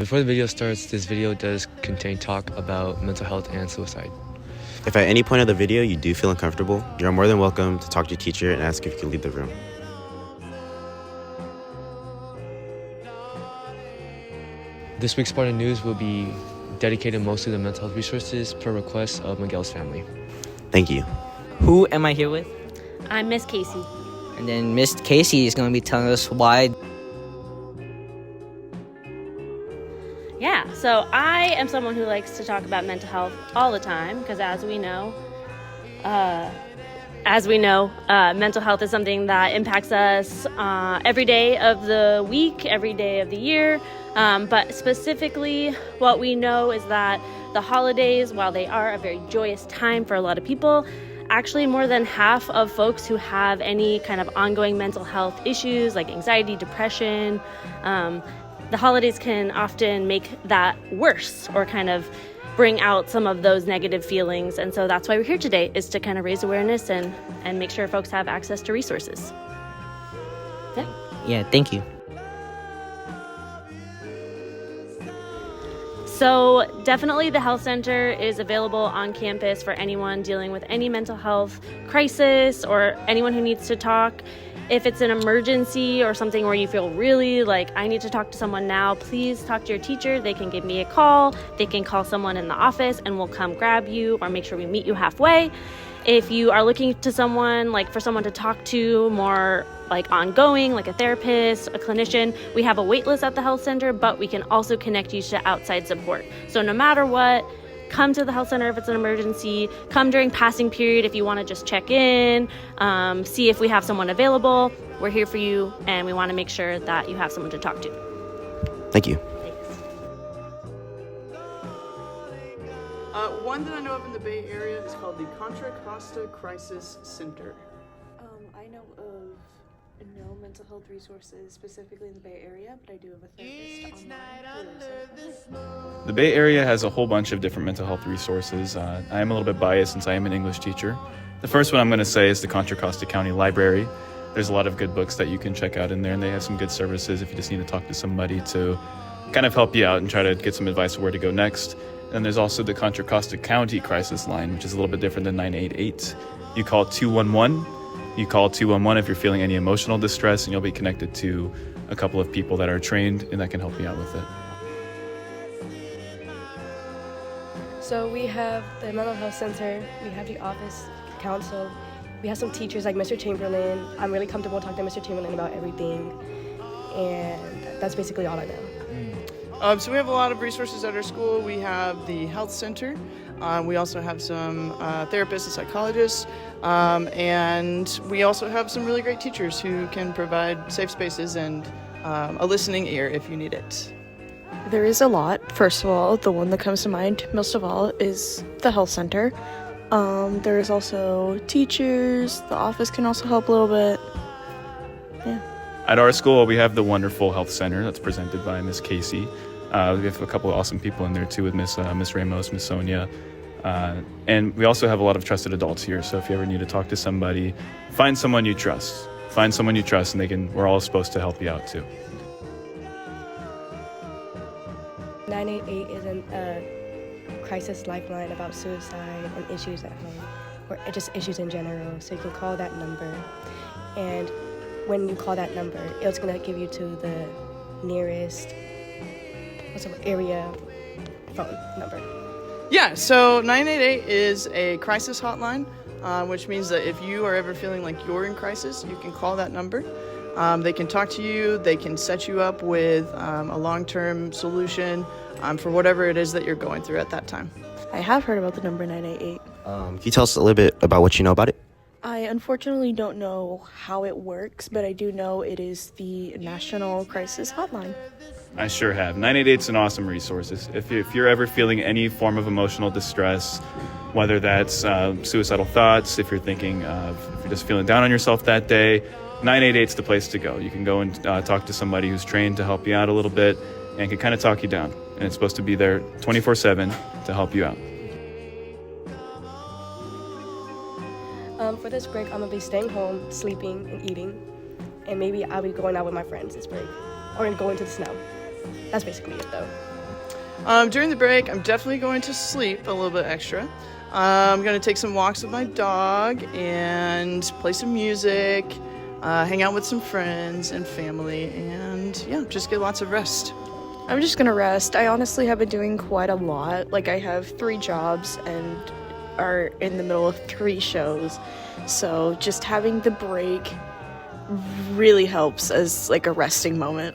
Before the video starts, this video does contain talk about mental health and suicide. If at any point of the video you do feel uncomfortable, you're more than welcome to talk to your teacher and ask if you can leave the room. This week's Spartan News will be dedicated mostly to mental health resources per request of Miguel's family. Thank you. Who am I here with? I'm Miss Casey. And then Miss Casey is going to be telling us why. Yeah, so I am someone who likes to talk about mental health all the time because as we know, mental health is something that impacts us every day of the week, every day of the year. But specifically, what we know is that the holidays, while they are a very joyous time for a lot of people, actually more than half of folks who have any kind of ongoing mental health issues like anxiety, depression, the holidays can often make that worse or kind of bring out some of those negative feelings. And so that's why we're here today, is to kind of raise awareness and make sure folks have access to resources. Yeah, thank you. So definitely the health center is available on campus for anyone dealing with any mental health crisis or anyone who needs to talk. If it's an emergency or something where you feel really like I need to talk to someone now, please talk to your teacher. They can give me a call. They can call someone in the office and we'll come grab you or make sure we meet you halfway. If you are looking to someone, like for someone to talk to more like ongoing, like a therapist, a clinician, we have a wait list at the health center, but we can also connect you to outside support. So no matter what, come to the health center if it's an emergency, come during passing period if you want to just check in, see if we have someone available. We're here for you and we want to make sure that you have someone to talk to. Thank you. One that I know of in the Bay Area is called the Contra Costa Crisis Center. I know of no mental health resources specifically in the Bay Area, but I do have a therapist online. The Bay Area has a whole bunch of different mental health resources. I am a little bit biased since I am an English teacher. The first one I'm going to say is the Contra Costa County Library. There's a lot of good books that you can check out in there, and they have some good services if you just need to talk to somebody to kind of help you out and try to get some advice on where to go next. And there's also the Contra Costa County Crisis Line, which is a little bit different than 988. You call 211. You call 211 if you're feeling any emotional distress, and you'll be connected to a couple of people that are trained and that can help you out with it. So we have the mental health center, we have the office council, we have some teachers like Mr. Chamberlain. I'm really comfortable talking to Mr. Chamberlain about everything, and that's basically all I know. So we have a lot of resources at our school. We have the health center. We also have some therapists and psychologists. And we also have some really great teachers who can provide safe spaces and a listening ear if you need it. There is a lot. First of all, the one that comes to mind most of all is the health center. There is also teachers. The office can also help a little bit. Yeah. At our school, we have the wonderful health center that's presented by Miss Casey. We have a couple of awesome people in there too with Miss Ramos, Miss Sonia. And we also have a lot of trusted adults here. So if you ever need to talk to somebody, find someone you trust. Find someone you trust, and we're all supposed to help you out too. 988 is a crisis lifeline about suicide and issues at home, or just issues in general. So you can call that number, and when you call that number, it's going to give you to the nearest area phone number. Yeah, so 988 is a crisis hotline, which means that if you are ever feeling like you're in crisis, you can call that number. They can talk to you. They can set you up with a long-term solution for whatever it is that you're going through at that time. I have heard about the number 988. Can you tell us a little bit about what you know about it? I unfortunately don't know how it works, but I do know it is the National Crisis Hotline. I sure have. 988's an awesome resource. If you're ever feeling any form of emotional distress, whether that's suicidal thoughts, if you're thinking of, if you're just feeling down on yourself that day, 988's the place to go. You can go and talk to somebody who's trained to help you out a little bit and can kind of talk you down. And it's supposed to be there 24/7 to help you out. For this break, I'm going to be staying home, sleeping, and eating. And maybe I'll be going out with my friends this break. Or going to the snow. That's basically it, though. During the break, I'm definitely going to sleep a little bit extra. I'm going to take some walks with my dog and play some music, hang out with some friends and family, and yeah, just get lots of rest. I'm just gonna rest. I honestly have been doing quite a lot. Like, I have 3 jobs and are in the middle of 3 shows. So just having the break really helps as like a resting moment.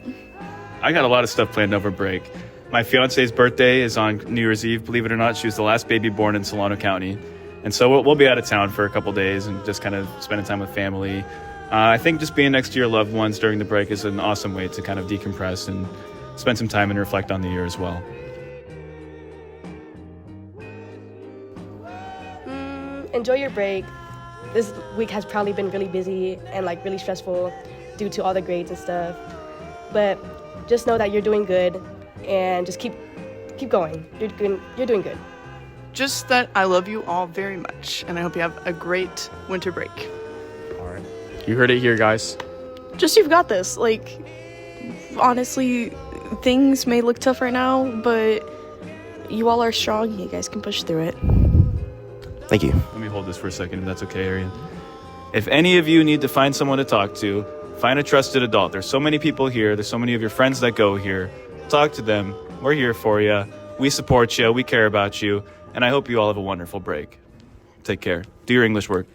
I got a lot of stuff planned over break. My fiance's birthday is on New Year's Eve, believe it or not. She was the last baby born in Solano County. And so we'll be out of town for a couple days and just kind of spending time with family. I think just being next to your loved ones during the break is an awesome way to kind of decompress and spend some time and reflect on the year as well. Enjoy your break. This week has probably been really busy and like really stressful due to all the grades and stuff. But just know that you're doing good and just keep going. You're doing good. Just that I love you all very much, and I hope you have a great winter break. All right. You heard it here, guys. Just you've got this. Like, honestly, things may look tough right now, but you all are strong. You guys can push through it. Thank you. Let me hold this for a second, if that's okay, Arian. If any of you need to find someone to talk to, find a trusted adult. There's so many people here. There's so many of your friends that go here. Talk to them. We're here for you. We support you. We care about you. And I hope you all have a wonderful break. Take care. Do your English work.